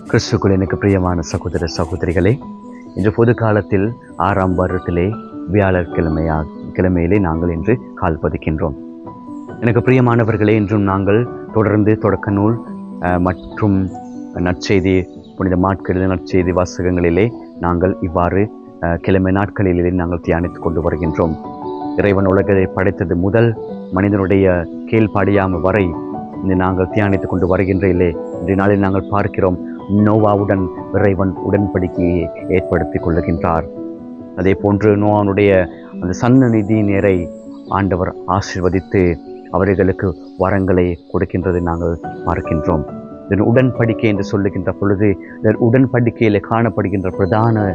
கிறிஸ்துக்குள் எனக்கு பிரியமான சகோதர சகோதரிகளே, இன்று பொது காலத்தில் 6ஆம் வருடத்திலே கிழமையிலே நாங்கள் இன்று கால் பதிக்கின்றோம். எனக்கு பிரியமானவர்களே, இன்றும் நாங்கள் தொடர்ந்து தொடக்க நூல் மற்றும் நற்செய்தி, புனித மாட்களில் நற்செய்தி வாசகங்களிலே நாங்கள் இவ்வாறு கிழமை நாட்களிலே நாங்கள் தியானித்து கொண்டு வருகின்றோம். இறைவன் உலகத்தை படைத்தது முதல் மனிதனுடைய கீழ்ப்படியாமை வரை நாங்கள் தியானித்து கொண்டு வருகின்ற இன்றைய நாளில் நாங்கள் பார்க்கிறோம், நோவாவுடன் இறைவன் உடன்படிக்கையை ஏற்படுத்தி கொள்ளுகின்றார். அதே போன்று நோவாவுடைய அந்த சன்னதியினரை ஆண்டவர் ஆசீர்வதித்து அவர்களுக்கு வரங்களை கொடுக்கின்றதை நாங்கள் பார்க்கின்றோம். இதன் உடன்படிக்கை என்று சொல்லுகின்ற பொழுது, இதன் உடன்படிக்கையில் காணப்படுகின்ற பிரதான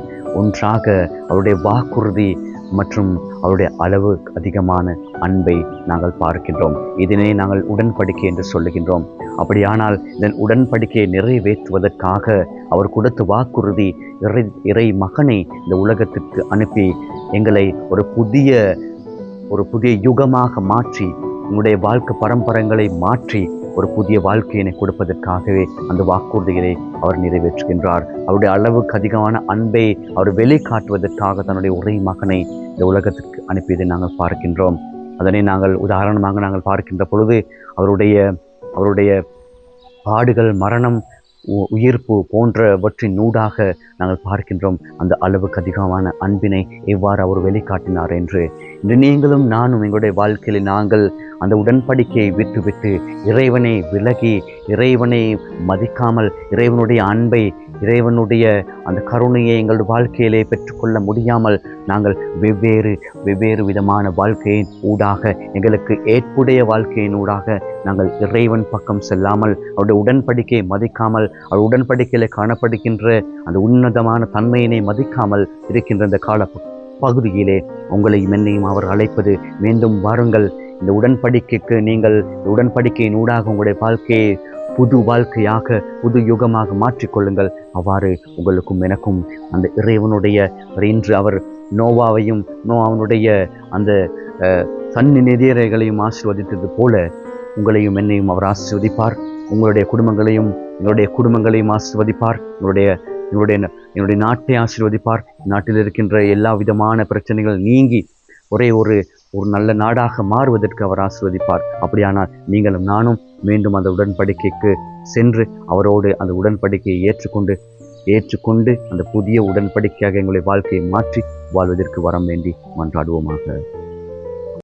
ஒன்றாக அவருடைய வாக்குறுதி மற்றும் அவருடைய அளவு அதிகமான அன்பை நாங்கள் பார்க்கின்றோம். இதனை நாங்கள் உடன்படிக்கை என்று சொல்லுகின்றோம். அப்படியானால் இதன் உடன்படிக்கையை நிறைவேற்றுவதற்காக அவர் கொடுத்த வாக்குறுதி, இறை மகனை இந்த உலகத்திற்கு அனுப்பி எங்களை ஒரு புதிய யுகமாக மாற்றி, உங்களுடைய வாழ்க்கை பரம்பரங்களை மாற்றி ஒரு புதிய வாழ்க்கையினை கொடுப்பதற்காகவே அந்த வாக்குறுதிகளை அவர் நிறைவேற்றுகின்றார். அவருடைய அளவுக்கு அதிகமான அன்பை அவர் வெளிக்காட்டுவதற்காக தன்னுடைய ஒரே மகனை இந்த உலகத்திற்கு அனுப்பியதை நாங்கள் பார்க்கின்றோம். அதனை நாங்கள் உதாரணமாக நாங்கள் பார்க்கின்ற பொழுது, அவருடைய பாடுகள், மரணம், உயிர்ப்பு போன்றவற்றின் ஊடாக நாங்கள் பார்க்கின்றோம் அந்த அளவுக்கு அதிகமான அன்பினை எவ்வாறு அவர் வெளிக்காட்டினார் என்று. இன்று நீங்களும் நானும் எங்களுடைய வாழ்க்கையில் நாங்கள் அந்த உடன்படிக்கையை விட்டுவிட்டு இறைவனை விலகி, இறைவனை மதிக்காமல், இறைவனுடைய அன்பை, இறைவனுடைய அந்த கருணையை எங்களுடைய வாழ்க்கையிலே பெற்றுக்கொள்ள முடியாமல் நாங்கள் வெவ்வேறு விதமான வாழ்க்கையின் ஊடாக, எங்களுக்கு ஏற்புடைய வாழ்க்கையின் ஊடாக நாங்கள் இறைவன் பக்கம் செல்லாமல், அவருடைய உடன்படிக்கையை மதிக்காமல், அவர் உடன்படிக்கையில் காணப்படுகின்ற அந்த உன்னதமான தன்மையினை மதிக்காமல் இருக்கின்ற இந்த கால பகுதியிலே உங்களையும் என்னையும் அவர் அழைப்பது, மீண்டும் வாருங்கள், இந்த உடன்படிக்கைக்கு நீங்கள் உடன்படிக்கையின் ஊடாக உங்களுடைய வாழ்க்கையை புது வாழ்க்கையாக, புது யுகமாக மாற்றிக்கொள்ளுங்கள். அவ்வாறு உங்களுக்கும் எனக்கும் அந்த இறைவனுடைய இன்று அவர் நோவாவுடைய அந்த சந்நிதியரைகளையும் ஆசீர்வதித்தது போல உங்களையும் என்னையும் அவர் ஆசீர்வதிப்பார். உங்களுடைய குடும்பங்களையும் ஆசீர்வதிப்பார். என்னுடைய நாட்டை ஆசீர்வதிப்பார். நாட்டில் இருக்கின்ற எல்லா விதமான பிரச்சனைகள் நீங்கி ஒரு நல்ல நாடாக மாறுவதற்கு அவர் ஆசீர்வதிப்பார். அப்படியானால் நீங்களும் நானும் மீண்டும் அந்த உடன்படிக்கைக்கு சென்று அவரோடு அந்த உடன்படிக்கையை ஏற்றுக்கொண்டு அந்த புதிய உடன்படிக்கையாக எங்களுடைய வாழ்க்கையை மாற்றி வாழ்வதற்கு வரம் வேண்டி மன்றாடுவோமாக.